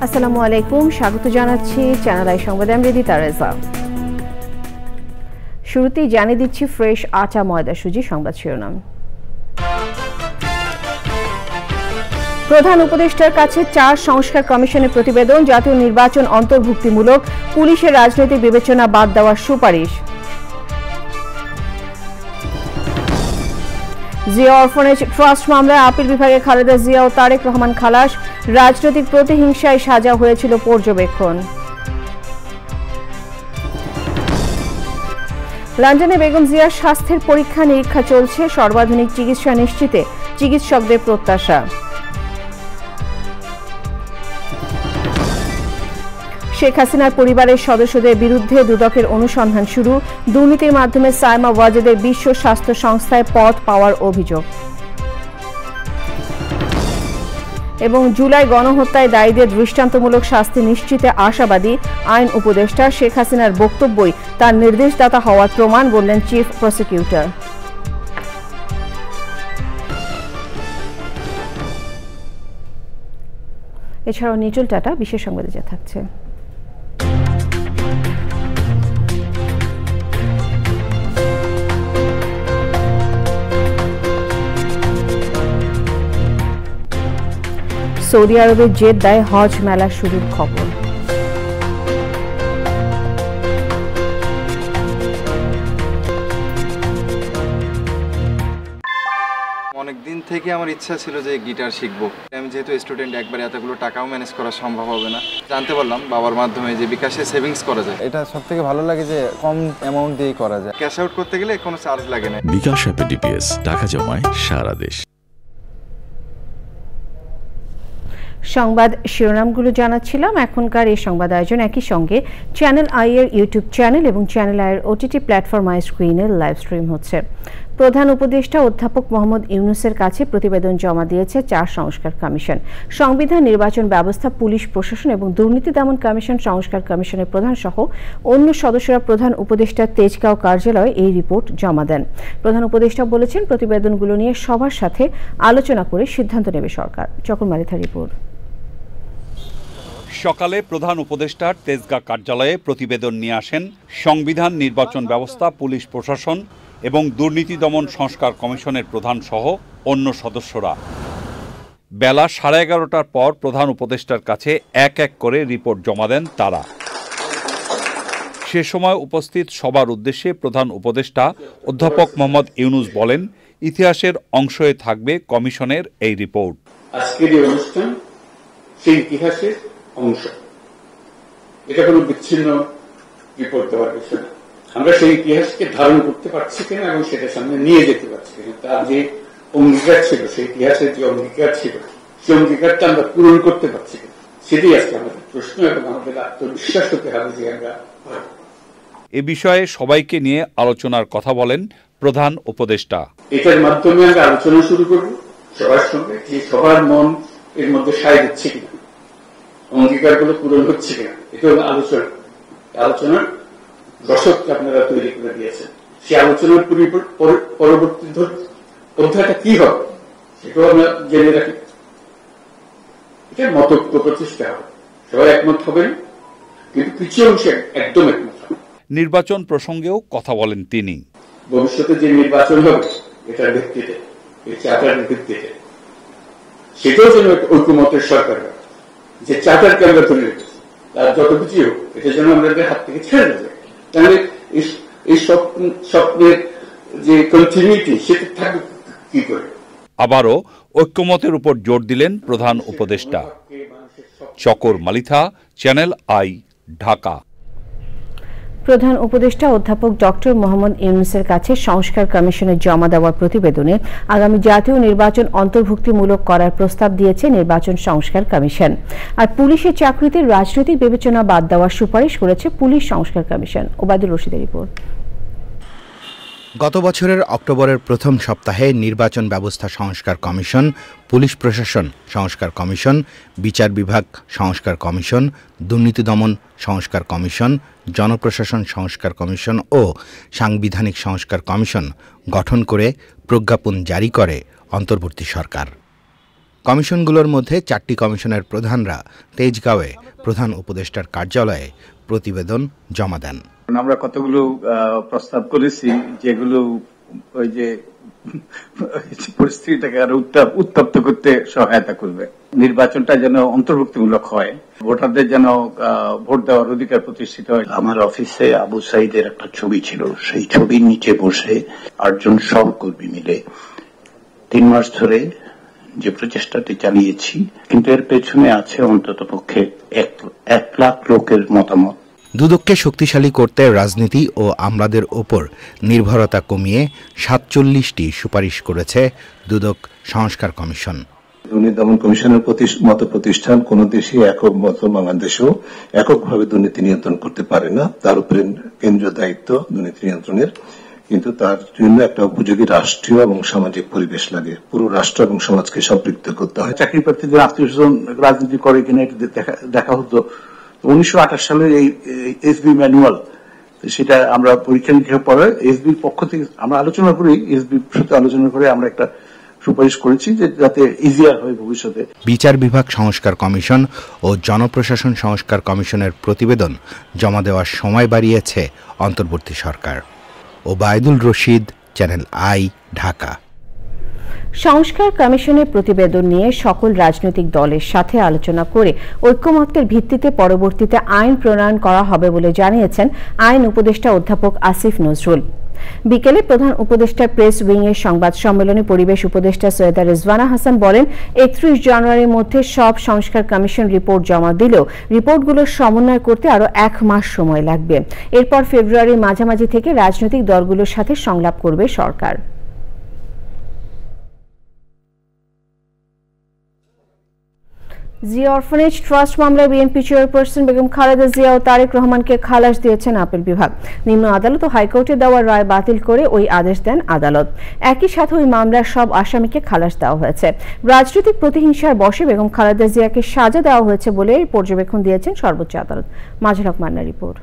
আসসালামু আলাইকুম, স্বাগত জানাচ্ছি চ্যানেল আই সংবাদে। আমি রিদিতা রেজা। শুরুতেই জানিয়ে দিচ্ছি ফ্রেশ আটা ময়দা সুজি সংবাদ শিরোনাম। প্রধান উপদেষ্টার কাছে ৪ সংস্কার কমিশনের প্রতিবেদন, জাতীয় নির্বাচন অন্তর্ভুক্তিমূলক, পুলিশের রাজনৈতিক বিবেচনা বাদ দেওয়ার সুপারিশ। জিয়া অরফানেজ ট্রাস্ট মামলায় আপিল বিভাগে খালেদা জিয়া ও তারেক রহমান খালাস, রাজনৈতিক প্রতিহিংসায় সাজা হয়েছিল পর্যবেক্ষণ। লন্ডনে বেগম জিয়ার স্বাস্থ্যের পরীক্ষা নিরীক্ষা চলছে, সর্বাধুনিক চিকিৎসা নিশ্চিতে চিকিৎসকদের প্রত্যাশা। শেখ হাসিনার পরিবারের সদস্যদের বিরুদ্ধে দুদকের অনুসন্ধান শুরু, দুর্নীতির মাধ্যমে সাইমা ওয়াজেদের বিশ্ব স্বাস্থ্য সংস্থায় পদ পাওয়ার অভিযোগ। এবং জুলাই গণহত্যায় দায়ীদের দৃষ্টান্তমূলক শাস্তি নিশ্চিতে আশাবাদী আইন উপদেষ্টা, শেখ হাসিনার বক্তব্যই তার নির্দেশদাতা হওয়ার প্রমাণ বললেন চিফ প্রসিকিউটর। এছাড়াও নিটুল টাটা বিশেষ সংবাদে যা থাকছে। সৌদি আরবের জেদ্দায় হজ মেলা শুরুর খবর। অনেকদিন থেকে আমার ইচ্ছা ছিল যে গিটার শিখবো। আমি যেহেতু স্টুডেন্ট, একবারে এতগুলো টাকাও ম্যানেজ করা সম্ভব হবে না। জানতে পারলাম বাবার মাধ্যমে যে বিকাশে সেভিংস করা যায়। এটা সবথেকে ভালো লাগে যে কম অ্যামাউন্ট দিয়েই করা যায়। ক্যাশ আউট করতে গেলে কোনো চার্জ লাগে না। বিকাশ অ্যাপে ডিপিএস টাকা জমায় সারা দেশ। সংবাদ শিরোনামগুলো জানাচ্ছিলাম। এখনকার এই সংবাদ আয়োজন একই সঙ্গে চ্যানেল আই এর ইউটিউব চ্যানেল এবং চ্যানেল আই এর ওটিটি প্ল্যাটফর্ম আই স্ক্রিনে লাইভ স্ট্রিম হচ্ছে। প্রধান উপদেষ্টা অধ্যাপক মোহাম্মদ ইউনূসের কাছে প্রতিবেদন জমা দিয়েছে ৪ সংস্কার কমিশন। সংবিধান, নির্বাচন ব্যবস্থা, পুলিশ প্রশাসন এবং দুর্নীতি দমন কমিশন সংস্কার কমিশনের প্রধান সহ অন্য সদস্যরা প্রধান উপদেষ্টার তেজগাঁও কার্যালয়ে এই রিপোর্ট জমা দেন। প্রধান উপদেষ্টা বলেছেন, প্রতিবেদনগুলো নিয়ে সবার সাথে আলোচনা করে সিদ্ধান্ত নেবে সরকার। চকর মালিথা রিপোর্ট। সকালে প্রধান উপদেষ্টার তেজগাঁ কার্যালয়ে প্রতিবেদন নিয়ে আসেন সংবিধান, নির্বাচন ব্যবস্থা, পুলিশ প্রশাসন এবং দুর্নীতি দমন সংস্কার কমিশনের প্রধান সহ অন্য সদস্যরা। বেলা 11:30টার পর প্রধান উপদেষ্টার কাছে এক এক করে রিপোর্ট জমা দেন তারা। সে সময় উপস্থিত সবার উদ্দেশ্যে প্রধান উপদেষ্টা অধ্যাপক মোহাম্মদ ইউনূস বলেন, ইতিহাসের অংশ হয়ে থাকবে কমিশনের এই রিপোর্ট। আজকের এই অনুষ্ঠান সেই ইতিহাসের অংশ, এটা কোনো বিচ্ছিন্ন রিপোর্ট দেওয়ার বিষয় না। আমরা সেই ইতিহাসকে ধারণ করতে পারছি কিনা এবং সেটা সামনে নিয়ে যেতে পারছি কিনা, তার যে অঙ্গীকার ছিল, সেই ইতিহাসের যে অঙ্গীকার ছিল, সেই অঙ্গীকারটা আমরা পূরণ করতে পারছি কিনা, সেটাই আজকে আমাদের প্রশ্ন এবং আমাদের আত্মবিশ্বাস হতে হবে যে আমরা এ বিষয়ে সবাইকে নিয়ে আলোচনার কথা বলেন প্রধান উপদেষ্টা। এটার মাধ্যমে আমরা আলোচনা শুরু করব সবার সঙ্গে, যে সবার মন এর মধ্যে সায় দিচ্ছে কিনা, অঙ্গীকারগুলো পূরণ হচ্ছে কিনা। এটা হলো আলোচনার রসদকে আপনারা তৈরি করে দিয়েছেন। সেই আলোচনার পরবর্তী অধ্যায়টা কি হবে সেটাও আমরা জেনে রাখি। এটা মতৈক্য প্রচেষ্টা হবে, সবাই একমত হবেন, কিন্তু কিছু অংশে একদম একমত হবে। নির্বাচন প্রসঙ্গেও কথা বলেন তিনি। ভবিষ্যতে যে নির্বাচন হবে এটার ভিত্তিতে, এই চার্টারের ভিত্তিতে, সেটাও যেন একটা ঐক্যমতের সরকার হয়, যে চার্টারকে আমরা ধরে রেখেছি, তার যত কিছু হোক এটা যেন আমাদের হাত থেকে ছেড়ে দেবে। তাহলে এই স্বপ্নের যে কন্টিনিউটি সেটা থাকবে কি করে। আবারও ঐক্যমতের উপর জোর দিলেন প্রধান উপদেষ্টা। চকর মালিথা, চ্যানেল আই, ঢাকা। প্রধান উপদেষ্টা অধ্যাপক ডক্টর মোহাম্মদ ইউনূসের কাছে সংস্কার কমিশনের জমা দেওয়ার প্রতিবেদনে আগামী জাতীয় নির্বাচন অন্তর্ভুক্তিমূলক করার প্রস্তাব দিয়েছে নির্বাচন সংস্কার কমিশন। আর পুলিশের চাকরিতে রাজনৈতিক বিবেচনা বাদ দেওয়ার সুপারিশ করেছে পুলিশ সংস্কার কমিশন। ওবায়দুর রশিদের রিপোর্ট। গত বছরের অক্টোবরের প্রথম সপ্তাহে নির্বাচন ব্যবস্থা সংস্কার কমিশন, পুলিশ প্রশাসন সংস্কার কমিশন, বিচার বিভাগ সংস্কার কমিশন, দুর্নীতি দমন সংস্কার কমিশন, জনপ্রশাসন সংস্কার কমিশন ও সাংবিধানিক সংস্কার কমিশন গঠন করে প্রজ্ঞাপন জারি করে অন্তর্বর্তী সরকার। কমিশনগুলোর মধ্যে 4টি কমিশনের প্রধানরা তেজগাঁওয়ে প্রধান উপদেষ্টার কার্যালয়ে প্রতিবেদন জমা দেন। আমরা কতগুলো প্রস্তাব করেছি যেগুলো ওই যে পরিস্থিতিটাকে আরো উত্তপ্ত করতে সহায়তা করবে। নির্বাচনটা যেন অন্তর্ভুক্তিমূলক হয়, ভোটারদের যেন ভোট দেওয়ার অধিকার প্রতিষ্ঠিত হয়। আমার অফিসে আবু সাইদের একটা ছবি ছিল, সেই ছবির নিচে বসে 8 জন সহকর্মী মিলে 3 মাস ধরে যে প্রচেষ্টাটি চালিয়েছি, কিন্তু এর পেছনে আছে অন্তত পক্ষে 1 লাখ লোকের মতামত। দুদককে শক্তিশালী করতে রাজনীতি ও আমলাদের ওপর নির্ভরতা কমিয়ে 47টি সুপারিশ করেছে দুদক সংস্কার কমিশন। দুর্নীতি দমন কমিশনের মতো প্রতিষ্ঠান কোন দেশে একক মতো বাংলাদেশেও এককভাবে দুর্নীতি নিয়ন্ত্রণ করতে পারে না। তার উপরে কেন্দ্রীয় দায়িত্ব দুর্নীতি নিয়ন্ত্রণের, কিন্তু তার জন্য একটা উপযোগী রাষ্ট্রীয় এবং সামাজিক পরিবেশ লাগে। পুরো রাষ্ট্র এবং সমাজকে সম্পৃক্ত করতে হয়। চাকরি প্রার্থীদের আত্মীয়স্বজন রাজনীতি করে কিনা এটা দেখা হতো। 1928 সালের এই এসবি ম্যানুয়াল, সেটা আমরা পরীক্ষা নিরীক্ষার পরে এসবির পক্ষ থেকে আমরা আলোচনা করি, এসবির সাথে আলোচনা করে আমরা একটা সুপারিশ করেছি যে যাতে ইজিয়ার হয় ভবিষ্যতে। বিচার বিভাগ সংস্কার কমিশন ও জনপ্রশাসন সংস্কার কমিশনের প্রতিবেদন জমা দেওয়ার সময় বাড়িয়েছে অন্তর্বর্তী সরকার। Obaidul Rashid, channel I, Dhaka. সংস্কার কমিশনের প্রতিবেদন নিয়ে সকল রাজনৈতিক দলের সাথে আলোচনা করে ঐকমত্যের ভিত্তিতে পরবর্তীতে আইন প্রণয়ন করা হবে বলে জানিয়েছেন আইন উপদেষ্টা অধ্যাপক আসিফ নজরুল। বিকেলে প্রধান উপদেষ্টার প্রেস উইং এর সংবাদ সম্মেলনে পরিবেশ উপদেষ্টা সৈয়দা রিজওয়ানা হাসান বলেন, 31 জানুয়ারির মধ্যে সব সংস্কার কমিশন রিপোর্ট জমা দিলেও রিপোর্টগুলো সমন্বয় করতে আরো 1 মাস সময় লাগবে। এরপর ফেব্রুয়ারির মাঝামাঝি থেকে রাজনৈতিক দলগুলোর সাথে সংলাপ করবে সরকার। জিয়া অরফানেজ ট্রাস্ট মামলায় বিএনপি চেয়ারপারসন বেগম খালেদা জিয়া ও তারেক রহমানকে খালাস দিয়েছেন আপিল বিভাগ। নিম্ন আদালত ও হাইকোর্টে দেওয়া রায় বাতিল করে ওই আদেশ দেন আদালত। একই সাথে ওই মামলার সব আসামিকে খালাস দেওয়া হয়েছে। রাজনৈতিক প্রতিহিংসার বশে বেগম খালেদা জিয়াকে সাজা দেওয়া হয়েছে বলে পর্যবেক্ষণ দিয়েছেন সর্বোচ্চ আদালত। মাজহার হক মান্নার রিপোর্ট।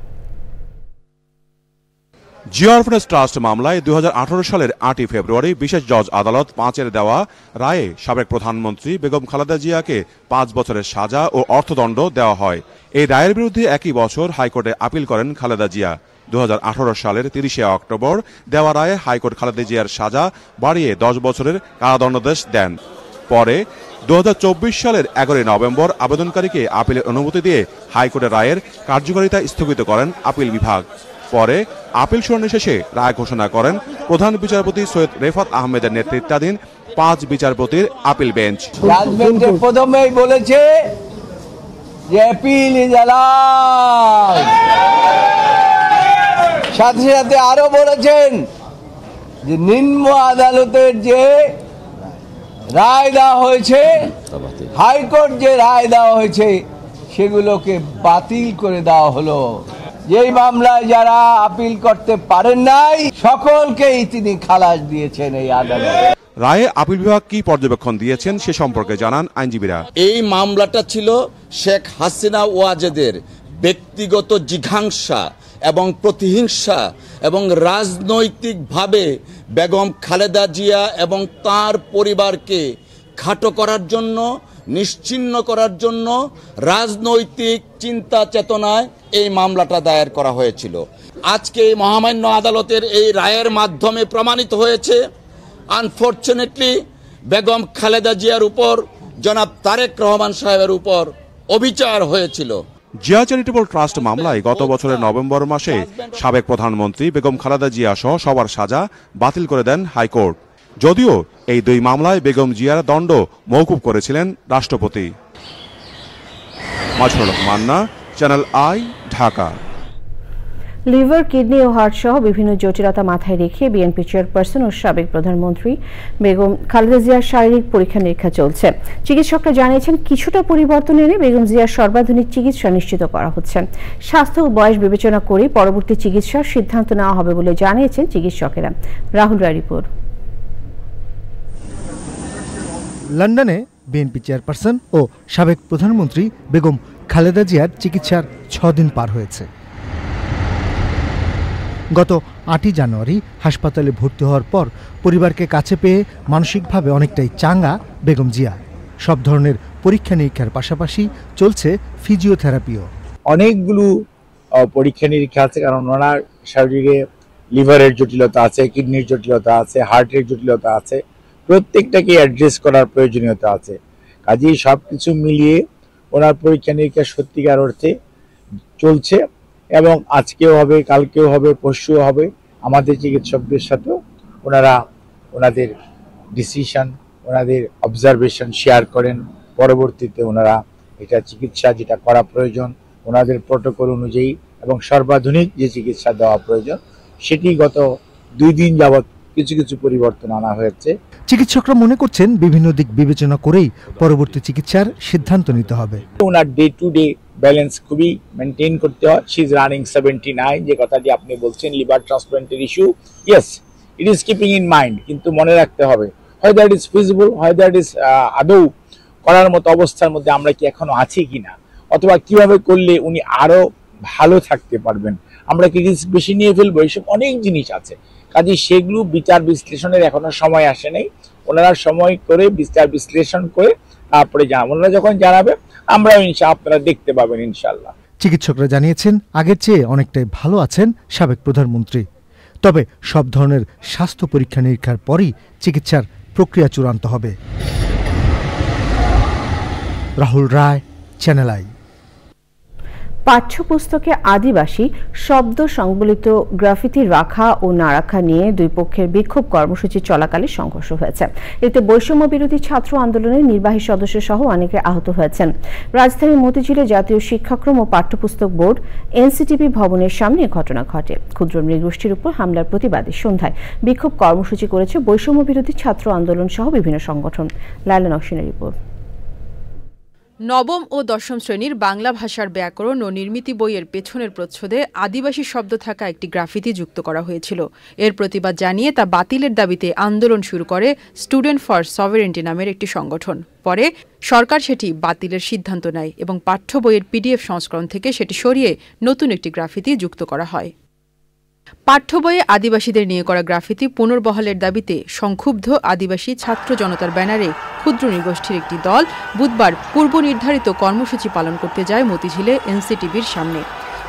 জিয়া অরফানেজ ট্রাস্ট মামলায় 2018 সালের 8 ফেব্রুয়ারি বিশেষ জজ আদালত 5-এর দেওয়া রায়ে সাবেক প্রধানমন্ত্রী বেগম খালেদা জিয়াকে 5 বছরের সাজা ও অর্থদণ্ড দেওয়া হয়। এই রায়ের বিরুদ্ধে একই বছর হাইকোর্টে আপিল করেন খালেদা জিয়া। 2018 সালের 30 অক্টোবর দেওয়া রায়ে হাইকোর্ট খালেদা জিয়ার সাজা বাড়িয়ে 10 বছরের কারাদণ্ডাদেশ দেন। পরে 2024 সালের 11 নভেম্বর আবেদনকারীকে আপিলের অনুমতি দিয়ে হাইকোর্টের রায়ের কার্যকারিতা স্থগিত করেন আপিল বিভাগ। পরে আপিল শুনানি শেষে রায় ঘোষণা করেন প্রধান বিচারপতি সৈয়দ রেফাত আহমেদের নেতৃত্বাধীন 5 বিচারপতির আপিল বেঞ্চ। জাজমেন্টে প্রথমেই বলেছে যে আপিল ইজ অ্যালাউড, সাথে সাথে আরো বলেছেন যে নিম্ন আদালতের যে রায় দেওয়া হয়েছে, হাইকোর্ট যে রায় দেওয়া হয়েছে সেগুলোকে বাতিল করে দেওয়া হলো। যেই মামলায় যারা আপিল করতে পারেন নাই সকলকেই তিনি খালাস দিয়েছেন এই আদালত। রায়ে আপিল বিভাগ কি পর্যবেক্ষণ দিয়েছেন সে সম্পর্কে জানান আইনজীবীরা। এই মামলাটা ছিল শেখ হাসিনা ওয়াজেদের ব্যক্তিগত জিঘাংসা এবং প্রতিহিংসা এবং রাজনৈতিকভাবে বেগম খালেদা জিয়া এবং তার পরিবারকে খাটো করার জন্য, নিশ্চিহ্ন করার জন্য রাজনৈতিক চিন্তা চেতনায় এই মামলাটা দায়ের করা হয়েছিল। আজকে এই মহামান্য আদালতের এই রায়ের মাধ্যমে প্রমাণিত হয়েছে আনফরচুনেটলি বেগম খালেদা জিয়ার উপর জনাব তারেক রহমান সাহেবের উপর অবিচার হয়েছিল। জিয়া চ্যারিটেবল ট্রাস্ট মামলায় গত বছরের নভেম্বর মাসে সাবেক প্রধানমন্ত্রী বেগম খালেদা জিয়া সহ সবার সাজা বাতিল করে দেন হাইকোর্ট। যদিও এই 2 মামলায় বেগম জিয়ার দণ্ড মওকুফ করেছিলেন রাষ্ট্রপতি। Mazhar Haque Manna, channel I, Dhaka. Liver, kidney ও হার্ট সহ বিভিন্ন জটিলতা মাথায় রেখে বিএনপি চেয়ারপারসন ও সাবেক প্রধানমন্ত্রী বেগম খালেদা জিয়ার শারীরিক পরীক্ষা নিরীক্ষা চলছে। চিকিৎসকরা জানিয়েছেন কিছুটা পরিবর্তন এনে বেগম জিয়ার সর্বাধুনিক চিকিৎসা নিশ্চিত করা হচ্ছে। স্বাস্থ্য ও বয়স বিবেচনা করে পরবর্তী চিকিৎসার সিদ্ধান্ত নেওয়া হবে বলে জানিয়েছেন চিকিৎসকেরা। রাহুল রায় রিপোর্ট। লন্ডনে বিএনপি চেয়ারপারসন ও সাবেক প্রধানমন্ত্রী বেগম খালেদা জিয়ার চিকিৎসার 6 দিন পার হয়েছে। গত 8 জানুয়ারি হাসপাতালে ভর্তি হওয়ার পর পরিবারকে কাছে পেয়ে মানসিকভাবে অনেকটাই চাঙ্গা বেগম জিয়া। সব ধরনের পরীক্ষা নিরীক্ষার পাশাপাশি চলছে ফিজিওথেরাপিও। অনেকগুলো পরীক্ষা নিরীক্ষা আছে, কারণ ওনার শরীরে লিভারের জটিলতা আছে, কিডনির জটিলতা আছে, হার্টের জটিলতা আছে, প্রত্যেকটাকে অ্যাড্রেস করার প্রয়োজনীয়তা আছে। কাজেই সব কিছু মিলিয়ে ওনার পরীক্ষা নিরীক্ষা সত্যিকার অর্থে চলছে এবং আজকেও হবে, কালকেও হবে, পরশুও হবে। আমাদের চিকিৎসকদের সাথেও ওনারা ওনাদের ডিসিশন, ওনাদের অবজারভেশন শেয়ার করেন। পরবর্তীতে ওনারা এটা চিকিৎসা যেটা করা প্রয়োজন ওনাদের প্রটোকল অনুযায়ী এবং সর্বাধুনিক যে চিকিৎসা দেওয়া প্রয়োজন সেটি গত 2 দিন যাবৎ কিছু কিছু পরিবর্তন আনা হয়েছে। চিকিৎসকরা মনে করছেন বিভিন্ন দিক বিবেচনা করেই পরবর্তী চিকিৎসার সিদ্ধান্ত নিতে হবে। ওনার ডে টু ডে ব্যালেন্স খুবই মেনটেন করতে হয়। শি ইজ রানিং 79, যে কথাটি আপনি বলছেন লিভার ট্রান্সপ্লান্টের issue, yes it is keeping in mind, কিন্তু মনে রাখতে হবে হয়তো ইট ইজ ফিজিবল, হয়তো ইট ইজ আদৌ করার মতো অবস্থার মধ্যে আমরা কি এখনো আছি কিনা, অথবা কিভাবে করলে উনি আরো ভালো থাকতে পারবেন, আমরা কি রিস্ক বেশি নিয়ে ফেলবো, এইসব অনেক জিনিস আছে। কাজে সেগুলো বিচার বিশ্লেষণের এখনো সময় আসে নাই। ওনারা সময় করে বিচার বিশ্লেষণ করে তারপরে ওনারা যখন জানাবে আমরা আপনারা দেখতে পাবেন ইনশাল্লাহ। চিকিৎসকরা জানিয়েছেন আগের চেয়ে অনেকটাই ভালো আছেন সাবেক প্রধানমন্ত্রী। তবে সব ধরনের স্বাস্থ্য পরীক্ষা নিরীক্ষার পরই চিকিৎসার প্রক্রিয়া চূড়ান্ত হবে। রাহুল রায়, চ্যানেল আই। পাঠ্যপুস্তকে আদিবাসী শব্দ সংবলিত গ্রাফিতি রাখা ও না রাখা নিয়ে দুই পক্ষের বিক্ষোভ কর্মসূচি চলাকালে সংঘর্ষ হয়েছে। এতে বৈষম্য বিরোধী ছাত্র আন্দোলনের নির্বাহী সদস্য সহ অনেকে আহত হয়েছেন। রাজধানীর মতিঝিলে জাতীয় শিক্ষাক্রম ও পাঠ্যপুস্তক বোর্ড এনসিটিবি ভবনের সামনে ঘটনা ঘটে। ক্ষুদ্র নৃগোষ্ঠীর উপর হামলার প্রতিবাদে সন্ধ্যায় বিক্ষোভ কর্মসূচি করেছে বৈষম্য বিরোধী ছাত্র আন্দোলন সহ বিভিন্ন সংগঠন। লায়লা নওশিনের রিপোর্ট। নবম ও দশম শ্রেণীর বাংলা ভাষার ব্যাকরণ ও নির্মিতি বইয়ের পেছনের প্রচ্ছদে আদিবাসী শব্দ থাকা একটি গ্রাফিতি যুক্ত করা হয়েছিল। এর প্রতিবাদ জানিয়ে তা বাতিলের দাবিতে আন্দোলন শুরু করে স্টুডেন্ট ফর সভারেন্টি নামের একটি সংগঠন। পরে সরকার সেটি বাতিলের সিদ্ধান্ত নেয় এবং পাঠ্য বইয়ের পিডিএফ সংস্করণ থেকে সেটি সরিয়ে নতুন একটি গ্রাফিতি যুক্ত করা হয়। পাঠ্য বইয়ে আদিবাসীদের নিয়ে করা গ্রাফিতি পুনর্বহালের দাবিতে সংক্ষুব্ধ আদিবাসী ছাত্র জনতার ব্যানারে ক্ষুদ্র নৃগোষ্ঠীর একটি দল বুধবার পূর্ব নির্ধারিত কর্মসূচি পালন করতে যায় মতিঝিলে এনসিটিবির সামনে।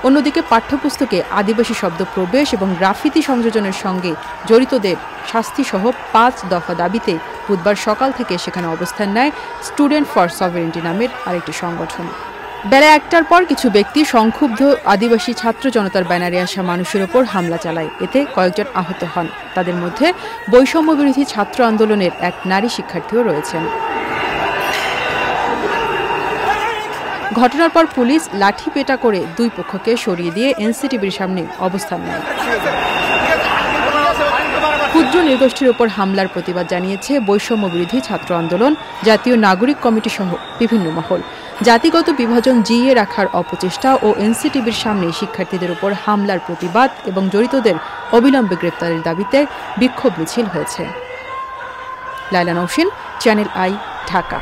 অন্যদিকে পাঠ্যপুস্তকে আদিবাসী শব্দ প্রবেশ এবং গ্রাফিতি সংযোজনের সঙ্গে জড়িতদের শাস্তিসহ 5 দফা দাবিতে বুধবার সকাল থেকে সেখানে অবস্থান নেয় স্টুডেন্ট ফর সভারেন্টি নামের আরেকটি সংগঠন। বেলা 1টার পর কিছু ব্যক্তি সংক্ষুব্ধ আদিবাসী ছাত্র জনতার ব্যানারে আসা মানুষের ওপর হামলা চালায়। এতে কয়েকজন আহত হন। তাদের মধ্যে বৈষম্য বিরোধী ছাত্র আন্দোলনের এক নারী শিক্ষার্থীও রয়েছেন। ঘটনার পর পুলিশ লাঠি পেটা করে দুই পক্ষকে সরিয়ে দিয়ে এনসিটিবির সামনে অবস্থান নেয়। ক্ষুদ্র নৃগোষ্ঠীর ওপর হামলার প্রতিবাদ জানিয়েছে বৈষম্য বিরোধী ছাত্র আন্দোলন, জাতীয় নাগরিক কমিটি সহ বিভিন্ন মহল। জাতিগত বিভাজন জিইয়ে রাখার অপচেষ্টা ও এনসিটিবির সামনে শিক্ষার্থীদের উপর হামলার প্রতিবাদ এবং জড়িতদের অবিলম্বে গ্রেপ্তারের দাবিতে বিক্ষোভ মিছিল হয়েছে। Laila Nowshin, channel I, Dhaka.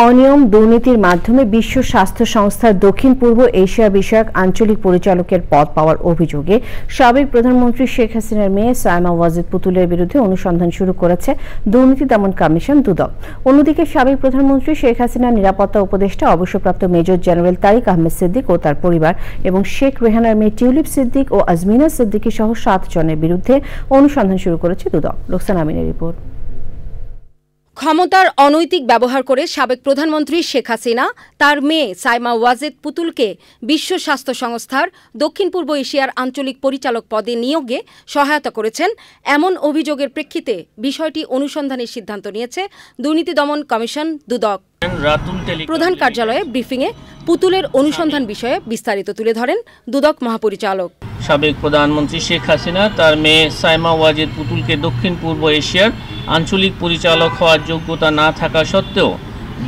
অনিয়ম দুর্নীতির মাধ্যমে বিশ্ব স্বাস্থ্য সংস্থার দক্ষিণ পূর্ব এশিয়া বিষয়ক আঞ্চলিক পরিচালকের পদ পাওয়ার অভিযোগে সাবেক প্রধানমন্ত্রী শেখ হাসিনার মেয়ে সায়মা ওয়াজেদ পুতুলের বিরুদ্ধে অনুসন্ধান শুরু করেছে দুর্নীতি দমন কমিশন দুদক। অন্যদিকে সাবেক প্রধানমন্ত্রী শেখ হাসিনার নিরাপত্তা উপদেষ্টা অবসরপ্রাপ্ত মেজর জেনারেল তারিক আহমেদ সিদ্দিক ও তার পরিবার এবং শেখ রেহানার মেয়ে টিউলিপ সিদ্দিক ও আজমিনা সিদ্দিকী সহ 7 জনের বিরুদ্ধে অনুসন্ধান শুরু করেছে দুদক। লোকসান আমিনের রিপোর্ট। ক্ষমতার অনৈতিক ব্যবহার করে সাবেক প্রধানমন্ত্রী শেখ হাসিনা তার মেয়ে সায়মা ওয়াজেদ পুতুলকে বিশ্ব স্বাস্থ্য সংস্থার দক্ষিণ পূর্ব এশিয়ার আঞ্চলিক পরিচালক পদে নিয়োগে সহায়তা করেছেন এমন অভিযোগের প্রেক্ষিতে বিষয়টি অনুসন্ধানের সিদ্ধান্ত নিয়েছে দুর্নীতি দমন কমিশন দুদক। প্রধান কার্যালয়ে ব্রিফিংয়ে পুতুলের অনুসন্ধান বিষয়ে বিস্তারিত তুলে ধরেন দুদক মহাপরিচালক। সাবেক প্রধানমন্ত্রী শেখ হাসিনা তার মেয়ে সায়মা ওয়াজেদ পুতুলকে দক্ষিণ পূর্ব এশিয়ার আঞ্চলিক পরিচালক হওয়ার যোগ্যতা না থাকা সত্ত্বেও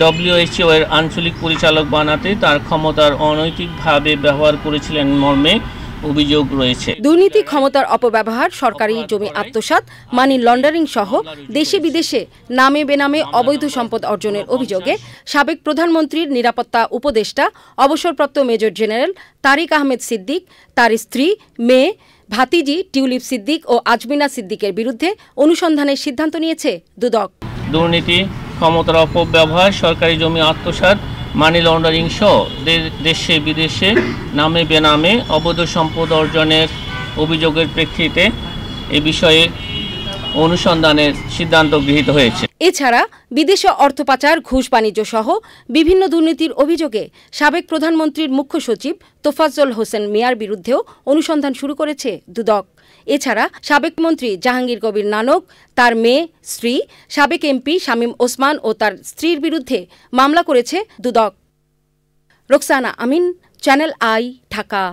WHO এর আঞ্চলিক পরিচালক বানাতে তার ক্ষমতার অনৈতিকভাবে ব্যবহার করেছিলেন মর্মে অভিযোগ রয়েছে। দুর্নীতি, ক্ষমতার অপব্যবহার, সরকারি জমি আত্মসাৎ, মানি লন্ডারিং সহ দেশে বিদেশে নামে বেনামে অবৈধ সম্পদ অর্জনের অভিযোগে সাবেক প্রধানমন্ত্রীর নিরাপত্তা উপদেষ্টা অবসরপ্রাপ্ত মেজর জেনারেল তারিক আহমেদ সিদ্দিক, তার স্ত্রী, মেয়ে, ভাতিজি টিউলিপ সিদ্দিক ও আজমিনা সিদ্দিকের বিরুদ্ধে অনুসন্ধানের সিদ্ধান্ত নিয়েছে দুদক। দুর্নীতি, ক্ষমতার অপব্যবহার, সরকারি জমি আত্মসাৎ, মানি লন্ডারিং সহ দেশে বিদেশে নামে বেনামে অবৈধ সম্পদ অর্জনের অভিযোগের প্রেক্ষিতে এ বিষয়ে অনুসন্ধানের সিদ্ধান্ত গৃহীত হয়েছে। এছাড়া বিদেশে অর্থ পাচার, ঘুষ বাণিজ্য সহ বিভিন্ন দুর্নীতির অভিযোগে সাবেক প্রধানমন্ত্রীর মুখ্য সচিব তোফাজ্জল হোসেন মিয়ার বিরুদ্ধেও অনুসন্ধান শুরু করেছে দুদক। এছাড়া সাবেক মন্ত্রী জাহাঙ্গীর কবির নানক, তার মেয়ে, স্ত্রী, সাবেক এমপি শামীম ওসমান ও তার স্ত্রীর বিরুদ্ধে মামলা করেছে দুদক। রোকসানা আমিন, চ্যানেল আই, ঢাকা।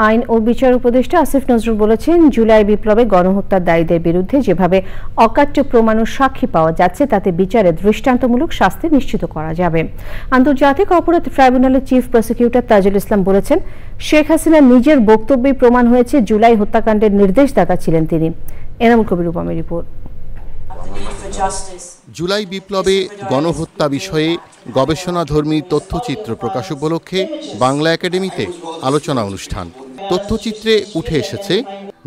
আইন ও বিচার উপদেষ্টা আসিফ নজরুল বলেছেন, জুলাই বিপ্লবে গণহত্যার দায়ীদের বিরুদ্ধে যেভাবে অকাট্য প্রমাণ ও সাক্ষী পাওয়া যাচ্ছে তাতে বিচারে দৃষ্টান্তমূলক শাস্তি নিশ্চিত করা যাবে। আন্তর্জাতিক অপরাধ ট্রাইব্যুনালের চিফ প্রসিকিউটর তাজুল ইসলাম বলেছেন, শেখ হাসিনা নিজের বক্তব্যেই প্রমাণ হয়েছে জুলাই হত্যাকাণ্ডের নির্দেশদাতা ছিলেন তিনি। এনামুল কবির রূপমের রিপোর্ট। জুলাই বিপ্লবে গণহত্যা বিষয়ে গবেষণাধর্মী তথ্যচিত্র প্রকাশ উপলক্ষে বাংলা একাডেমিতে আলোচনা অনুষ্ঠান। তথ্যচিত্রে উঠে এসেছে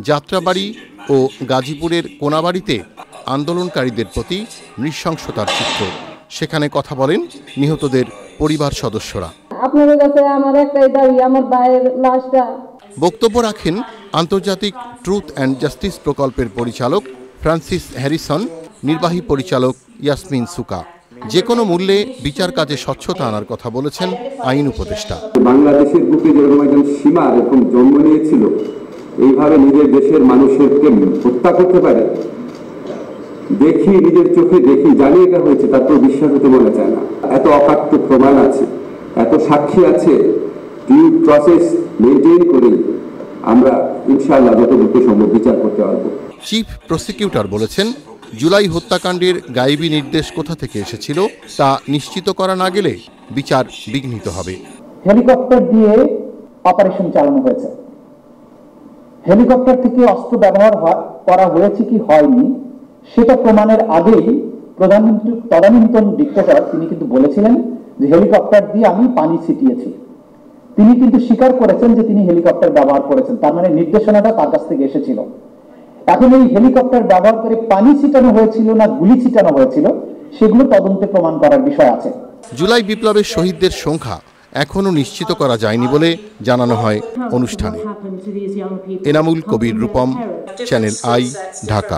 যাত্রাবাড়ি ও গাজীপুরের কোনাবাড়িতে আন্দোলনকারীদের প্রতি নৃশংসতার চিত্র। সেখানে কথা বলেন নিহতদের পরিবার সদস্যরা। আপনাদের কাছে আমার একটাই দাবি, আমার ভাইয়ের লাশটা। বক্তব্য রাখেন আন্তর্জাতিক ট্রুথ অ্যান্ড জাস্টিস প্রকল্পের পরিচালক ফ্রান্সিস হ্যারিসন, নির্বাহী পরিচালক ইয়াসমিন সুকা। যে কোনো মূল্যে বিচার কাজে স্বচ্ছতা আনার কথা বলেছেন আইন উপদেষ্টা। বাংলাদেশের বুকে যেরকম একজন সীমা এরকম জন্ম নিয়েছিল, এইভাবে নিজের দেশের মানুষকে হত্যা করতে পারে, দেখি নিজের চোখে দেখি, জানি এটা হয়েছে, তারপর বিশ্বাস হতে বলা যায় না। এত অকাট্য প্রমাণ আছে, এত সাক্ষী আছে, ডিউ প্রসেস মেনটেন করে আমরা ইনশাআল্লাহ যতটুকু সম্ভব বিচার করতে পারবো। চিফ প্রসিকিউটর বলেছেন, জুলাই হত্যাকাণ্ডের গায়েবী নির্দেশ কোথা থেকে এসেছিল তা নিশ্চিত করা না গেলে বিচার বিঘ্নিত হবে। হেলিকপ্টার দিয়ে অপারেশন চালানো হয়েছে, হেলিকপ্টার থেকে অস্ত্র ব্যবহার করা হয়েছে কি হয়নি সেটা প্রমাণের আগেই প্রধানমন্ত্রী তদানীন্তন ডিক্টেটর তিনি কিন্তু বলেছিলেন যে হেলিকপ্টার দিয়ে আমি পানি ছিটিয়েছি। তিনি কিন্তু স্বীকার করেছেন যে তিনি হেলিকপ্টার ব্যবহার করেছেন, তার মানে নির্দেশনাটা তার কাছ থেকে এসেছিল। এখন এই হেলিকপ্টার ব্যবহার করে পানি ছিটানো হয়েছিল না গুলি ছিটানো হয়েছিল সেগুলো তদন্তে প্রমাণ করার বিষয় আছে। জুলাই বিপ্লবের শহীদদের সংখ্যা এখনো নিশ্চিত করা যায়নি বলে জানানো হয় অনুষ্ঠানে। Enamul Kabir Rupam, channel I, Dhaka.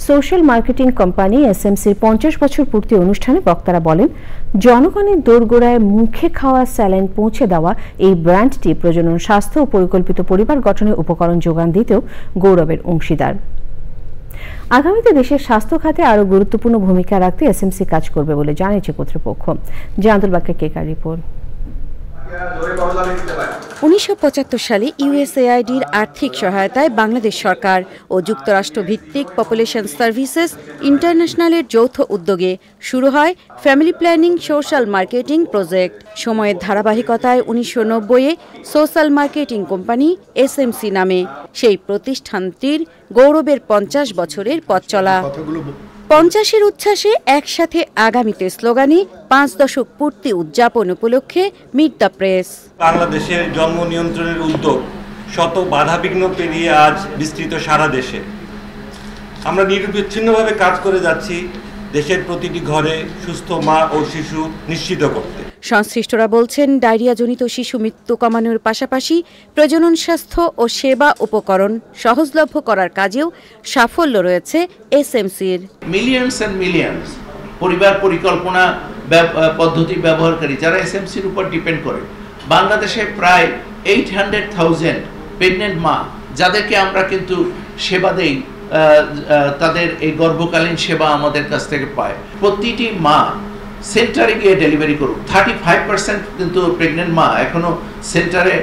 Social marketing company এসএমসির 50 বছর পূর্তি অনুষ্ঠানে বক্তারা বলেন, জনগণের দোরগোড়ায় মুখে খাওয়া স্যালাইন পৌঁছে দেওয়া এই ব্র্যান্ডটি প্রজনন, স্বাস্থ্য ও পরিকল্পিত পরিবার গঠনের উপকরণ যোগান দিতেও গৌরবের অংশীদার। আগামীতে দেশের স্বাস্থ্য খাতে আরও গুরুত্বপূর্ণ ভূমিকা রাখতে এসএমসি কাজ করবে বলে জানিয়েছে কর্তৃপক্ষ। জাহাদুল বাক্কা কেকার রিপোর্ট। 1975 সালে ইউএসএআইডির আর্থিক সহায়তায় বাংলাদেশ সরকার ও যুক্তরাষ্ট্র ভিত্তিক পপুলেশন সার্ভিসেস ইন্টারন্যাশনালের যৌথ উদ্যোগে শুরু হয় family planning social marketing project. সময়ের ধারাবাহিকতায় 1990-এ সোশ্যাল মার্কেটিং কোম্পানি এসএমসি নামে সেই প্রতিষ্ঠানটির গৌরবের 50 বছরের পথ চলা। 50-এর উচ্ছ্বাসে একসাথে আগামীতে স্লোগানে 5 দশক পূর্তি উদযাপন উপলক্ষে মিট দ্য প্রেস। বাংলাদেশের জন্ম নিয়ন্ত্রণের উদ্যোগ শত বাধাবিঘ্ন পেরিয়ে আজ বিস্তৃত সারা দেশে। আমরা নিরবিচ্ছিন্নভাবে কাজ করে যাচ্ছি দেশের প্রতিটি ঘরে সুস্থ মা ও শিশু নিশ্চিত করতে। সংশ্লিষ্টরা বলছেন, ডায়রিয়াজনিত শিশু মৃত্যু কমানোর পাশাপাশি প্রজনন স্বাস্থ্য ও সেবা উপকরণ সহজলভ্য করার কাজেও সাফল্য রয়েছে এসএমসির। মিলিয়নস এন্ড মিলিয়নস পরিবার পরিকল্পনা পদ্ধতি ব্যবহারকারী যারা এসএমসির উপর ডিপেন্ড করে, বাংলাদেশে প্রায় 800,000 প্রেগনেন্ট মা যাদেরকে আমরা কিন্তু সেবা দেই, তাদের এই গর্ভকালীন সেবা আমাদের কাছ থেকে পায়। প্রতিটি মা সেন্টারে গিয়ে ডেলিভারি করুক। 35% কিন্তু প্রেগনেন্ট মা এখনো সেন্টারে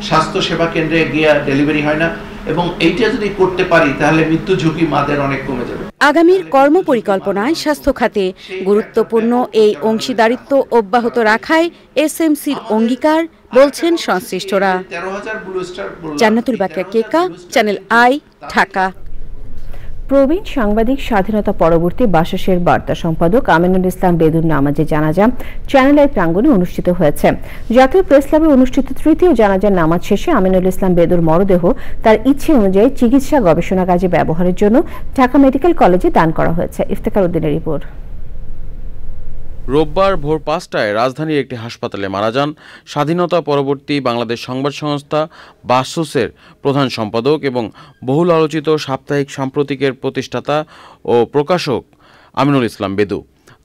স্বাস্থ্য সেবা কেন্দ্রে গিয়ে ডেলিভারি হয় না, এবং এইটা যদি করতে পারি তাহলে মৃত্যু ঝুঁকি মাদের অনেক কমে যাবে। আগামীর কর্মপরিকল্পনায় স্বাস্থ্য খাতে গুরুত্বপূর্ণ এই অংশীদারিত্ব অব্যাহত রাখায় এসএমসির অঙ্গীকার বলছেন সংশ্লিষ্টরা। $13,000 blue star. Jannatul Bakiya Keka, channel I, Dhaka. প্রবীণ সাংবাদিক, স্বাধীনতা পরবর্তী বাসাসের বার্তা সম্পাদক আমিনুল ইসলাম বেদুর নামাজে জানাজা চ্যানেল আই প্রাঙ্গণে অনুষ্ঠিত হয়েছে। জাতীয় প্রেস ক্লাবে অনুষ্ঠিত তৃতীয় জানাজার নামাজ শেষে আমিনুল ইসলাম বেদুর মরদেহ তার ইচ্ছে অনুযায়ী চিকিৎসা গবেষণা কাজে ব্যবহারের জন্য ঢাকা মেডিকেল কলেজে দান করা হয়েছে। ইফতেখার উদ্দিনের রিপোর্ট। রোববার ভোর ৫টায় রাজধানীর একটি হাসপাতালে মারা যান স্বাধীনতা পরবর্তী বাংলাদেশ সংবাদ সংস্থা বাসসের প্রধান সম্পাদক এবং বহুল আলোচিত সাপ্তাহিক সাম্প্রতিকের প্রতিষ্ঠাতা ও প্রকাশক আমিনুল ইসলাম বেদু।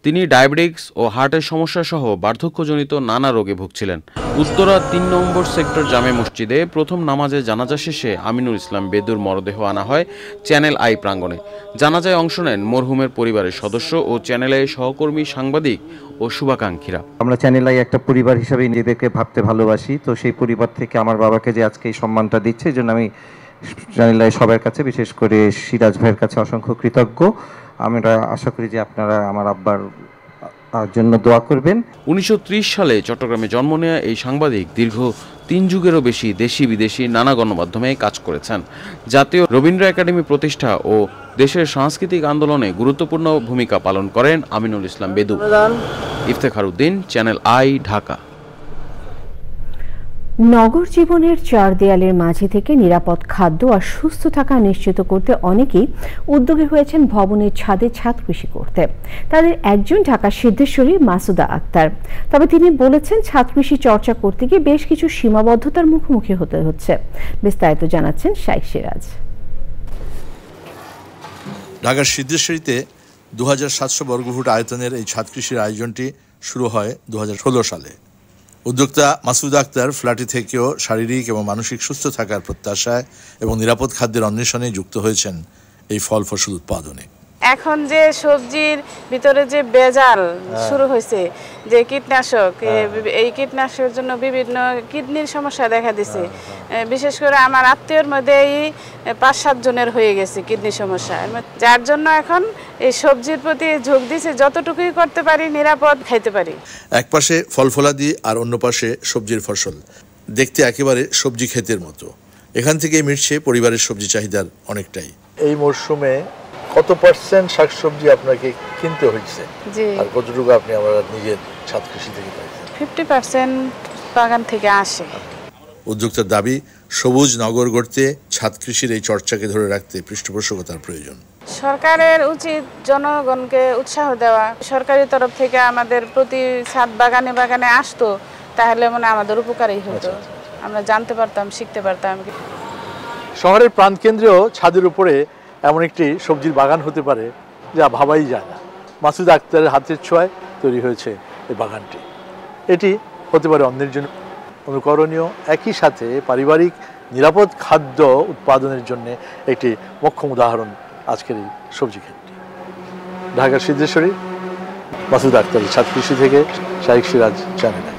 তিনি ডায়াবেটিক্স ও হার্টের সমস্যা সহ বার্ধক্যজনিত নানা রোগে ভুগছিলেন। উত্তরা ৩ নম্বর সেক্টর জামে মসজিদে প্রথম নামাজে জানাজা শেষে আমিনুল ইসলাম বেদুর মরদেহ আনা হয় চ্যানেল আই প্রাঙ্গণে। জানাজায় অংশ নেন মরহুমের পরিবারের সদস্য ও চ্যানেল আই সহকর্মী, সাংবাদিক ও শুভাকাঙ্ক্ষীরা। আমরা চ্যানেল আই একটা পরিবার হিসাবে নিজেদেরকে ভাবতে ভালোবাসি, তো সেই পরিবার থেকে আমার বাবাকে যে আজকে এই সম্মানটা দিচ্ছে, এই জন্য আমি চ্যানেল আই সবার কাছে, বিশেষ করে সিরাজ ভাইয়ের কাছে অসংখ্য কৃতজ্ঞ। আমরা আশা করি যে আপনারা আমার আব্বার জন্য দোয়া করবেন। 1930 সালে চট্টগ্রামে জন্ম নেওয়া এই সাংবাদিক দীর্ঘ 3 যুগেরও বেশি দেশি বিদেশি নানা গণমাধ্যমে কাজ করেছেন। জাতীয় রবীন্দ্র একাডেমি প্রতিষ্ঠা ও দেশের সাংস্কৃতিক আন্দোলনে গুরুত্বপূর্ণ ভূমিকা পালন করেন আমিনুল ইসলাম বেদু। Iftekhar Uddin, channel I, Dhaka. নগর জীবনের 4 দেয়ালের মাঝে থেকে নিরাপদ খাদ্য আর সুস্থ থাকা নিশ্চিত করতে অনেকেই উদ্যোগী হয়েছেন ভবনের ছাদে ছাদ কৃষি করতে। তাদের একজন ঢাকা সিদ্ধেশ্বরী মাসুদা আক্তার। তবে তিনি বলেছেন, ছাদ কৃষি চর্চা করতে গিয়ে বেশ কিছু সীমাবদ্ধতার মুখোমুখি হতে হচ্ছে। বিস্তারিত জানাচ্ছেন শাইখ সিরাজ। ঢাকার সিদ্ধেশ্বরীতে 2700 বর্গফুট আয়তনের এই ছাদ কৃষির আয়োজনটি শুরু হয় 2016 সালে। উদ্যোক্তা মাসুদা আক্তার ফ্ল্যাটে থেকেও শারীরিক এবং মানসিক সুস্থ থাকার প্রত্যাশায় এবং নিরাপদ খাদ্যের অন্বেষণে যুক্ত হয়েছেন এই ফল ফসল উৎপাদনে। এখন যে সবজির ভিতরে যে ভেজাল শুরু হয়েছে, যে কীটনাশক, এই কীটনাশকের জন্য বিভিন্ন কিডনির সমস্যা দেখা দিছে। বিশেষ করে আমার আত্মীয়র মধ্যেই 5-7 জনের হয়ে গেছে কিডনির সমস্যা, যার জন্য এখন এই সবজির প্রতি ঝোঁক দিছে, যতটুকুই করতে পারি নিরাপদ খাইতে পারি। এক পাশে ফল ফলাদি আর অন্য পাশে সবজির ফসল, দেখতে একেবারে সবজি ক্ষেতের মতো। এখান থেকে মিটছে পরিবারের সবজি চাহিদার অনেকটাই। এই মরশুমে কত পার্সেন্ট শাকসবজি আপনাকে কিনতে হয়েছে আর কতটুকু আপনি আমার নিজের ছাদ কৃষি থেকে পাইছেন? 50% বাগান থেকে আসে। উদ্যোক্তার দাবি, সবুজ নগর গড়তে ছাদ কৃষির এই চর্চাকে ধরে রাখতে পৃষ্ঠপোষকতার প্রয়োজন। সরকারের উচিত জনগণকে উৎসাহ দেওয়া। সরকারি তরফ থেকে আমাদের প্রতি ছাদ বাগানে বাগানে আসতো, তাহলে মনে আমাদের উপকারই হতো। আমরা জানতে পারতাম, শিখতে পারতাম। শহরের প্রাণকেন্দ্রেও ছাদের উপরে এমন একটি সবজির বাগান হতে পারে যা ভাবাই যায় না। মাসুদা আক্তারের হাতের ছোঁয়ায় তৈরি হয়েছে এই বাগানটি। এটি হতে পারে অন্যের জন্য অনুকরণীয়, একই সাথে পারিবারিক নিরাপদ খাদ্য উৎপাদনের জন্য একটি মোক্ষম উদাহরণ আজকের এই সবজি ক্ষেতটি। ঢাকার সিদ্ধেশ্বরী, মাসুদা আক্তারের ছাদ কৃষি থেকে শাইখ সিরাজ, চ্যানেল আই।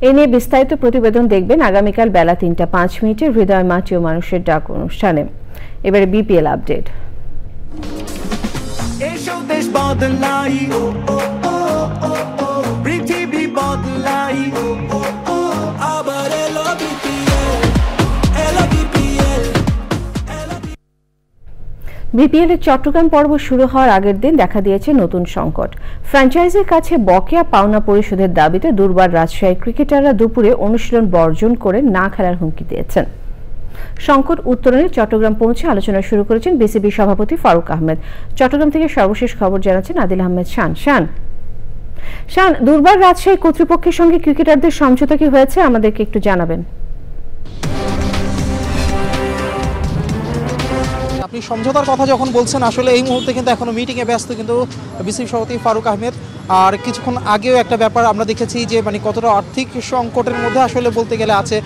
এ নিয়ে বিস্তারিত প্রতিবেদন দেখবেন আগামীকাল বেলা 3:05 হৃদয় মাটি ও মানুষের ডাক অনুষ্ঠানে। এবারে বিপিএল আপডেট। বিপিএল এর চট্টগ্রাম পর্ব শুরু হওয়ার আগের দিন দেখা দিয়েছে নতুন সংকট। ফ্র্যাঞ্চাইজির কাছে বকেয়া পাওনা পরিশোধের দাবিতে দুর্বার রাজশাহী ক্রিকেটাররা দুপুরে অনুশীলন বর্জন করে না খেলার হুমকি দিয়েছেন। সংকট উত্তরণে চট্টগ্রাম পৌঁছে আলোচনা শুরু করেছেন বিসিবি সভাপতি ফারুক আহমেদ। চট্টগ্রাম থেকে সর্বশেষ খবর জানাচ্ছেন আদিল আহমেদ শান। দুর্বার রাজশাহী কর্তৃপক্ষের সঙ্গে ক্রিকেটারদের সমঝোতা কি হয়েছে, আমাদেরকে একটু জানাবেন। আপনি সমঝোতার কথা যখন বলছেন, আসলে এই মুহূর্তে কিন্তু এখনো মিটিংয়ে ব্যস্ত কিন্তু বিসিবি সভাপতি ফারুক আহমেদ। আর কিছুক্ষণ আগেও একটা ব্যাপার আমরা দেখেছি যে কতটা আর্থিক সংকটের মধ্যে আসলে বলতে গেলে আছে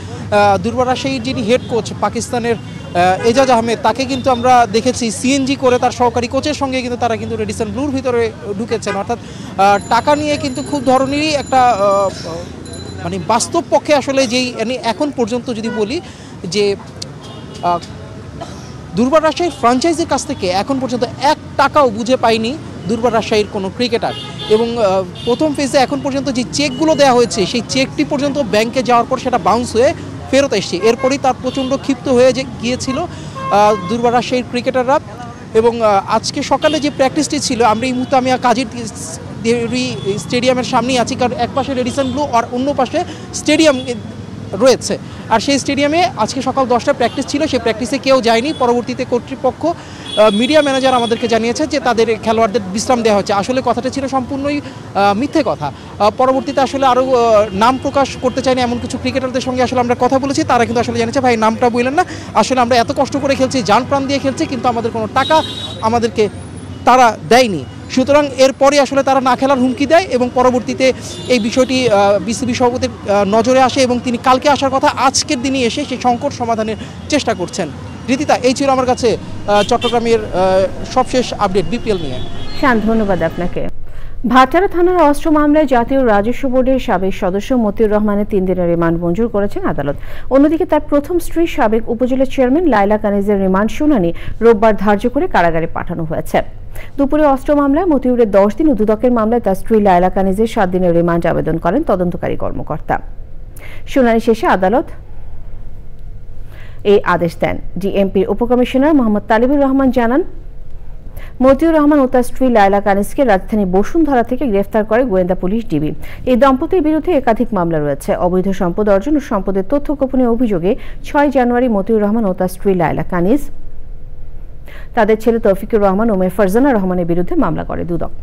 দুর্বার রাজশাহীর যিনি হেড কোচ পাকিস্তানের এজাজ আহমেদ, তাকে কিন্তু আমরা দেখেছি সিএনজি করে তার সহকারী কোচের সঙ্গে কিন্তু তারা কিন্তু রেডিসন ব্লুর ভিতরে ঢুকেছেন। অর্থাৎ টাকা নিয়ে কিন্তু খুব ধরনেরই একটা বাস্তব পক্ষে আসলে যেই এখন পর্যন্ত যদি বলি যে দুর্বার রাজশাহীর ফ্র্যাঞ্চাইজির কাছ থেকে এখন পর্যন্ত 1 টাকাও বুঝে পায়নি দুর্বার রাজশাহীর কোনো ক্রিকেটার। এবং প্রথম ফেজে এখন পর্যন্ত যে চেকগুলো দেওয়া হয়েছে সেই চেকটি পর্যন্ত ব্যাংকে যাওয়ার পর সেটা বাউন্স হয়ে ফেরত এসছে। এরপরই তার প্রচণ্ড ক্ষিপ্ত হয়ে গিয়েছিল দুর্বার রাজশাহীর ক্রিকেটাররা। এবং আজকে সকালে যে প্র্যাকটিসটি ছিল, আমরা এই মুহূর্তে আমি কাজীর স্টেডিয়ামের সামনেই আছি, কারণ এক পাশে রেডিসন ব্লু আর অন্য পাশে স্টেডিয়াম রয়েছে। আর সেই স্টেডিয়ামে আজকে সকাল 10টায় প্র্যাকটিস ছিল, সেই প্র্যাকটিসে কেউ যায়নি। পরবর্তীতে কর্তৃপক্ষ মিডিয়া ম্যানেজার আমাদেরকে জানিয়েছে যে তাদের খেলোয়াড়দের বিশ্রাম দেওয়া হচ্ছে। আসলে কথাটা ছিল সম্পূর্ণই মিথ্যে কথা। পরবর্তীতে আসলে আরও নাম প্রকাশ করতে চাইনি এমন কিছু ক্রিকেটারদের সঙ্গে আসলে আমরা কথা বলেছি, তারা কিন্তু আসলে জানিয়েছে ভাই নামটা বললেন না, আসলে আমরা এত কষ্ট করে খেলছি, জান প্রাণ দিয়ে খেলছি, কিন্তু আমাদের কোনো টাকা আমাদেরকে তারা দেয়নি। সুতরাং এরপরে আসলে তারা না খেলার হুমকি দেয় এবং পরবর্তীতে এই বিষয়টি বিসিবি সভাপতির নজরে আসে এবং তিনি কালকে আসার কথা, আজকের দিনই এসে সেই সংকট সমাধানের চেষ্টা করছেন। রীতিতা, এই ছিল আমার কাছে চট্টগ্রামের সবশেষ আপডেট বিপিএল নিয়ে। শান, ধন্যবাদ আপনাকে। ভাটারা থানার অস্ত্র মামলায় জাতীয় রাজস্ব বোর্ডের সাবেক সদস্য মতিউর রহমানের 3 দিনের রিমান্ড মঞ্জুর করেছেন আদালত। অন্যদিকে তার প্রথম স্ত্রী সাবেক উপজেলা চেয়ারম্যান লায়লা কানিজের রিমান্ড শুনানি রোববার ধার্য করে কারাগারে পাঠানো হয়েছে। দুপুরে অস্ত্র মামলায় মতিউরের 10 দিন ও দুদকের মামলায় তার স্ত্রী লায়লা কানিজের 7 দিনের রিমান্ড আবেদন করেন তদন্তকারী কর্মকর্তা। শুনানি শেষে আদালত এই আদেশ দেন। ডিএমপির উপকমিশনার মোহাম্মদ তালিবুর রহমান জানান, মতিউর রহমান ও তার স্ত্রী লায়লা কানিজকে রাজধানী বসুন্ধরা থেকে গ্রেফতার করে গোয়েন্দা পুলিশ ডিবি। এই দম্পতির বিরুদ্ধে একাধিক মামলা রয়েছে। অবৈধ সম্পদ অর্জন ও সম্পদের তথ্য গোপনের অভিযোগে 6 জানুয়ারি মতিউর রহমান ও তার স্ত্রী লায়লা কানিজ, তাদের ছেলে তৌফিকুর রহমান ও মেয়ে ফারজানা রহমানের বিরুদ্ধে মামলা করে দুদক।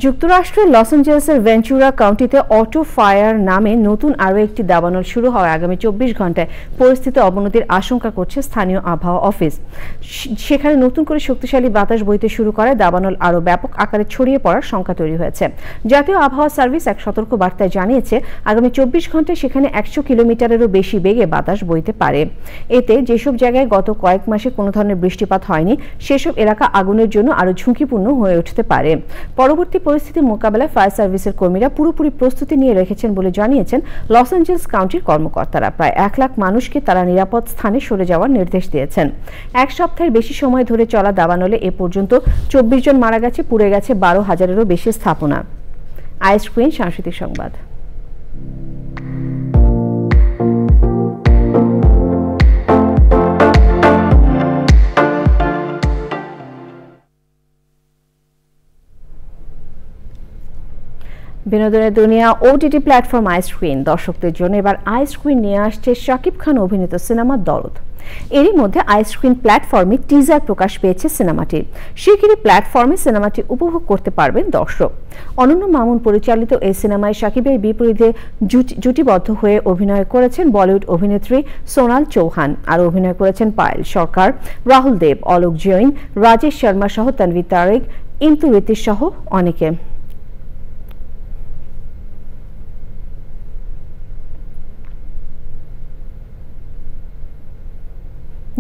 যুক্তরাষ্ট্রের লস অ্যাঞ্জেলেসের ভেঞ্চুরা কাউন্টিতে অটো ফায়ার নামে নতুন আরও একটি দাবানল শুরু হওয়ায় আগামী 24 ঘন্টায় পরিস্থিতি অবনতির আশঙ্কা করছে স্থানীয় আবহাওয়া অফিস। সেখানে নতুন করে শক্তিশালী বাতাস বইতে শুরু করায় দাবানল আরও ব্যাপক আকারে ছড়িয়ে পড়ার শঙ্কা তৈরি হয়েছে। জাতীয় আবহাওয়া সার্ভিস এক সতর্ক বার্তায় জানিয়েছে, আগামী 24 ঘন্টায় সেখানে 100 কিলোমিটারেরও বেশি বেগে বাতাস বইতে পারে। এতে যেসব জায়গায় গত কয়েক মাসে কোনো ধরনের বৃষ্টিপাত হয়নি, সেসব এলাকা আগুনের জন্য আরও ঝুঁকিপূর্ণ হয়ে উঠতে পারে। পরবর্তী পরিস্থিতির মোকাবেলায় ফায়ার সার্ভিসের কর্মীরা পুরোপুরি প্রস্তুতি নিয়ে রেখেছেন বলে জানিয়েছেন লস অ্যাঞ্জেলেস কাউন্টির কর্মকর্তারা। প্রায় 1 লাখ মানুষকে তারা নিরাপদ স্থানে সরে যাওয়ার নির্দেশ দিয়েছেন। 1 সপ্তাহের বেশি সময় ধরে চলা দাবানলে এ পর্যন্ত 24 জন মারা গেছে, পুড়ে গেছে 12,000-এরও বেশি স্থাপনা। আইস্ক্রিন সাংস্কৃতিক সংবাদ। বিনোদনের দুনিয়া ওটিটি প্ল্যাটফর্ম আইস্ক্রিন দর্শকদের জন্য এবার আইস্ক্রিন নিয়ে আসছে শাকিব খান অভিনীত সিনেমা দরদ। এরই মধ্যে আইস্ক্রিন প্ল্যাটফর্মে টিজার প্রকাশ পেয়েছে সিনেমাটির। শিগগিরই প্ল্যাটফর্মে সিনেমাটি উপভোগ করতে পারবেন দর্শক। অনন্য মামুন পরিচালিত এই সিনেমায় শাকিবের বিপরীতে জুটিবদ্ধ হয়ে অভিনয় করেছেন বলিউড অভিনেত্রী সোনাল চৌহান, আর অভিনয় করেছেন পায়েল সরকার, রাহুল দেব, অলোক জৈন, রাজেশ শর্মা সহ তানভি তারেক, ইন্তু ঋতিশ সহ অনেকে।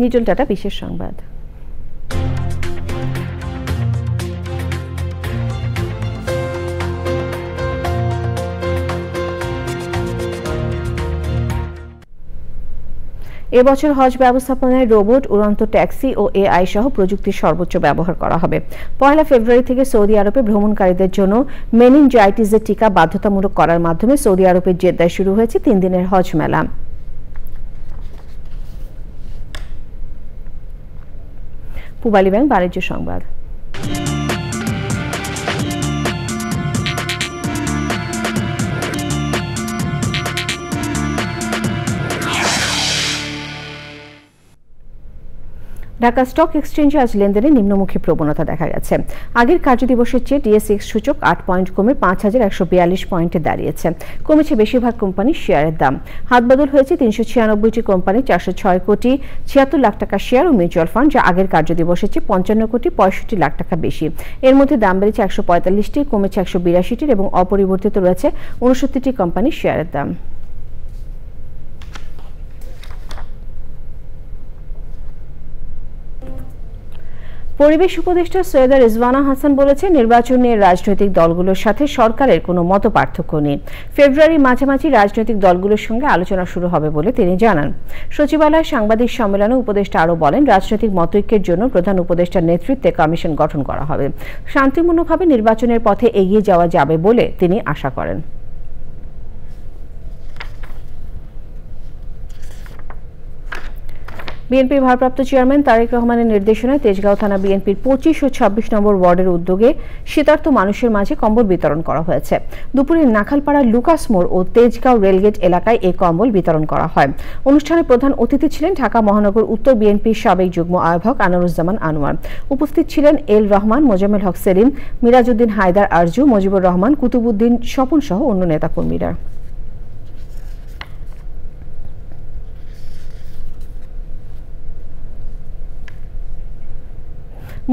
নিটল টাটা বিশেষ সংবাদ। এবছর হজ ব্যবস্থাপনায় রোবট, উড়ন্ত ট্যাক্সি ও এআই সহ প্রযুক্তির সর্বোচ্চ ব্যবহার করা হবে। 1 ফেব্রুয়ারি থেকে সৌদি আরবে ভ্রমণকারীদের জন্য মেনিনজাইটিসের টিকা বাধ্যতামূলক করার মাধ্যমে সৌদি আরবের জেদ্দায় শুরু হয়েছে 3 দিনের হজ মেলা। পূবালী ব্যাংক বাণিজ্য সংবাদ। ঢাকা স্টক এক্সচেঞ্জে আজ লেনদেনে নিম্নমুখী প্রবণতা দেখা গেছে। আগের কার্যদিবসের চেয়ে ডিএসইএক্স সূচক 8 পয়েন্ট কমে 5142 পয়েন্টে দাঁড়িয়েছে। কমেছে বেশিরভাগ কোম্পানির শেয়ারের দাম। হাতবদল হয়েছে 396টি কোম্পানি, 406 কোটি 76 লাখ টাকা শেয়ার ও মিউচুয়াল ফান্ড, যা আগের কার্যদিবসের চেয়ে 55 কোটি 65 লাখ টাকা বেশি। এর মধ্যে দাম বেড়েছে 145টি, কমেছে 182টির এবং অপরিবর্তিত রয়েছে 69টি কোম্পানির শেয়ারের দাম। পরিবেশ উপদেষ্টা সৈয়দা রিজওয়ানা হাসান বলেছেন, নির্বাচন নিয়ে রাজনৈতিক দলগুলোর সাথে সরকারের কোনো মতপার্থক্য নেই। ফেব্রুয়ারির মাঝামাঝি রাজনৈতিক দলগুলোর সঙ্গে আলোচনা শুরু হবে বলে তিনি জানান। সচিবালয়ে সাংবাদিক সম্মেলনে উপদেষ্টা আরও বলেন, রাজনৈতিক মতৈক্যের জন্য প্রধান উপদেষ্টার নেতৃত্বে কমিশন গঠন করা হবে। শান্তিপূর্ণভাবে নির্বাচনের পথে এগিয়ে যাওয়া যাবে বলে তিনি আশা করেন। বিএনপির ভারপ্রাপ্ত চেয়ারম্যান তারেক রহমানের নির্দেশনায় তেজগাঁও থানা বিএনপির 25 ও 26 নম্বর ওয়ার্ডের উদ্যোগে শীতার্ত মানুষের মাঝে কম্বল বিতরণ করা হয়েছে। দুপুরে নাখালপাড়া লুকাস মোড় ও তেজগাঁও রেলগেট এলাকায় এই কম্বল বিতরণ করা হয়। অনুষ্ঠানে প্রধান অতিথি ছিলেন ঢাকা মহানগর উত্তর বিএনপির সাবেক যুগ্ম আহ্বায়ক আনোয়ারুজ্জামান আনোয়ার। উপস্থিত ছিলেন এল রহমান, মোজাম্মেল হক সেলিম, মিরাজউদ্দিন হায়দার আরজু, মুজিবুর রহমান, কুতুবুদ্দিন স্বপন সহ অন্য নেতাকর্মীরা।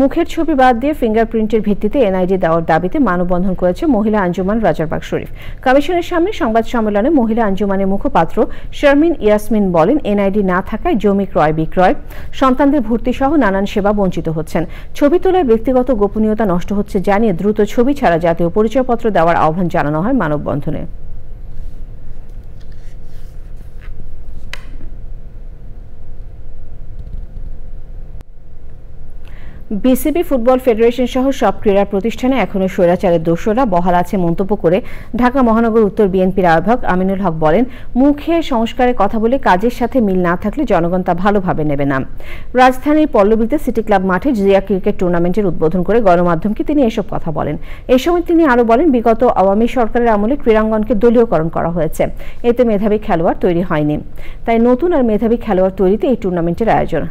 মুখের ছবি বাদ দিয়ে ফিঙ্গারপ্রিন্টের ভিত্তিতে এনআইডি দেওয়ার দাবিতে মানববন্ধন করেছে মহিলা আঞ্জুমান রাজারবাগ শরীফ। কমিশনের সামনে সংবাদ সম্মেলনে মহিলা আঞ্জুমানের মুখপাত্র শারমিন ইয়াসমিন বলেন, এনআইডি না থাকায় জমি ক্রয় বিক্রয়, সন্তানদের ভর্তি সহ নানান সেবা বঞ্চিত হচ্ছেন। ছবি তোলায় ব্যক্তিগত গোপনীয়তা নষ্ট হচ্ছে জানিয়ে দ্রুত ছবি ছাড়া জাতীয় পরিচয়পত্র দেওয়ার আহ্বান জানানো হয় মানববন্ধনে। বিসিবি, ফুটবল ফেডারেশন সহ সব ক্রীড়া প্রতিষ্ঠানে এখনো স্বৈরাচারের দোষরা বহাল আছে মন্তব্য করে ঢাকা মহানগর উত্তর বিএনপির আহ্বায়ক আমিনুল হক বলেন, মুখে সংস্কারের কথা বলে কাজের সাথে মিল না থাকলে জনগণ তা ভালোভাবে নেবে না। রাজধানীর পল্লবীতে সিটি ক্লাব মাঠে জিয়া ক্রিকেট টুর্নামেন্টের উদ্বোধন করে গণমাধ্যমকে তিনি এসব কথা বলেন। এই সময় তিনি আরো বলেন, বিগত আওয়ামী সরকারের আমলে ক্রীড়াঙ্গনকে দলীয়করণ করা হয়েছে, এতে মেধাবী খেলোয়াড় তৈরি হয়নি। তাই নতুন আর মেধাবী খেলোয়াড় তৈরিতে এই টুর্নামেন্টের আয়োজন।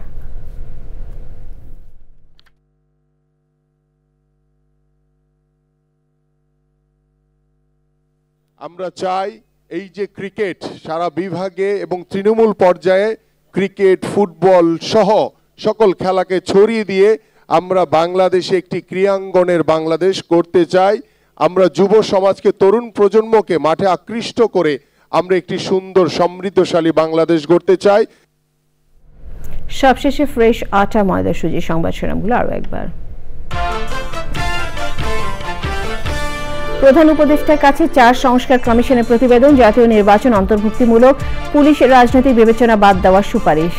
আমরা চাই এই যে ক্রিকেট সারা বিভাগে এবং তৃণমূল পর্যায়ে ক্রিকেট, ফুটবল সহ সকল খেলাকে ছড়িয়ে দিয়ে আমরা বাংলাদেশে একটি ক্রীড়াঙ্গনের বাংলাদেশ করতে চাই। আমরা যুব সমাজকে, তরুণ প্রজন্মকে মাঠে আকৃষ্ট করে আমরা একটি সুন্দর সমৃদ্ধশালী বাংলাদেশ গড়তে চাই। সবশেষে ফ্রেশ আটা, ময়দা, সুজি সংবাদ শিরোনামগুলো আরো একবার। প্রধান উপদেষ্টার কাছে 4 সংস্কার কমিশনের প্রতিবেদন, জাতীয় নির্বাচন অন্তর্ভুক্তিমূলক, পুলিশের রাজনৈতিক বিবেচনা বাদ দেওয়ার সুপারিশ।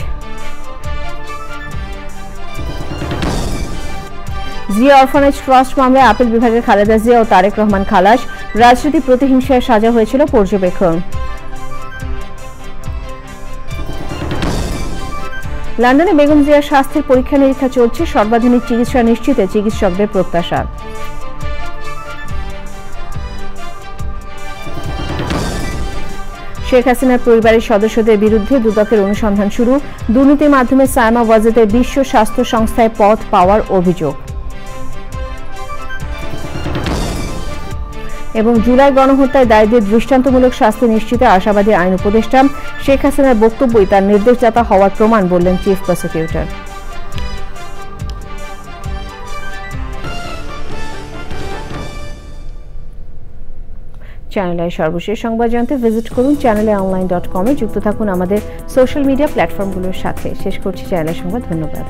জিয়া অরফানেজ ট্রাস্ট মামলায় আপিল বিভাগের খালেদা জিয়া ও তারেক রহমান খালাস, রাজনৈতিক প্রতিহিংসায় সাজা হয়েছিল পর্যবেক্ষণ। লন্ডনে বেগম জিয়ার স্বাস্থ্যের পরীক্ষা নিরীক্ষা চলছে, সর্বাধুনিক চিকিৎসা নিশ্চিতে চিকিৎসকদের প্রত্যাশা। শেখ হাসিনার পরিবারের সদস্যদের বিরুদ্ধে দুদকের অনুসন্ধান শুরু, দুর্নীতির মাধ্যমে সায়মা ওয়াজেদের বিশ্ব স্বাস্থ্য সংস্থায় পদ পাওয়ার অভিযোগ। এবং জুলাই গণহত্যায় দায়ীদের দৃষ্টান্তমূলক শাস্তি নিশ্চিতে আশাবাদী আইন উপদেষ্টা, শেখ হাসিনার বক্তব্যই তার নির্দেশদাতা হওয়ার প্রমাণ বললেন চিফ প্রসিকিউটর। চ্যানেলের সর্বশেষ সংবাদ জানতে ভিজিট করুন চ্যানেলেঅনলাইন.com-এ। যুক্ত থাকুন আমাদের সোশ্যাল মিডিয়া প্ল্যাটফর্মগুলোর সাথে। শেষ করছি চ্যানেলের সংবাদ। ধন্যবাদ।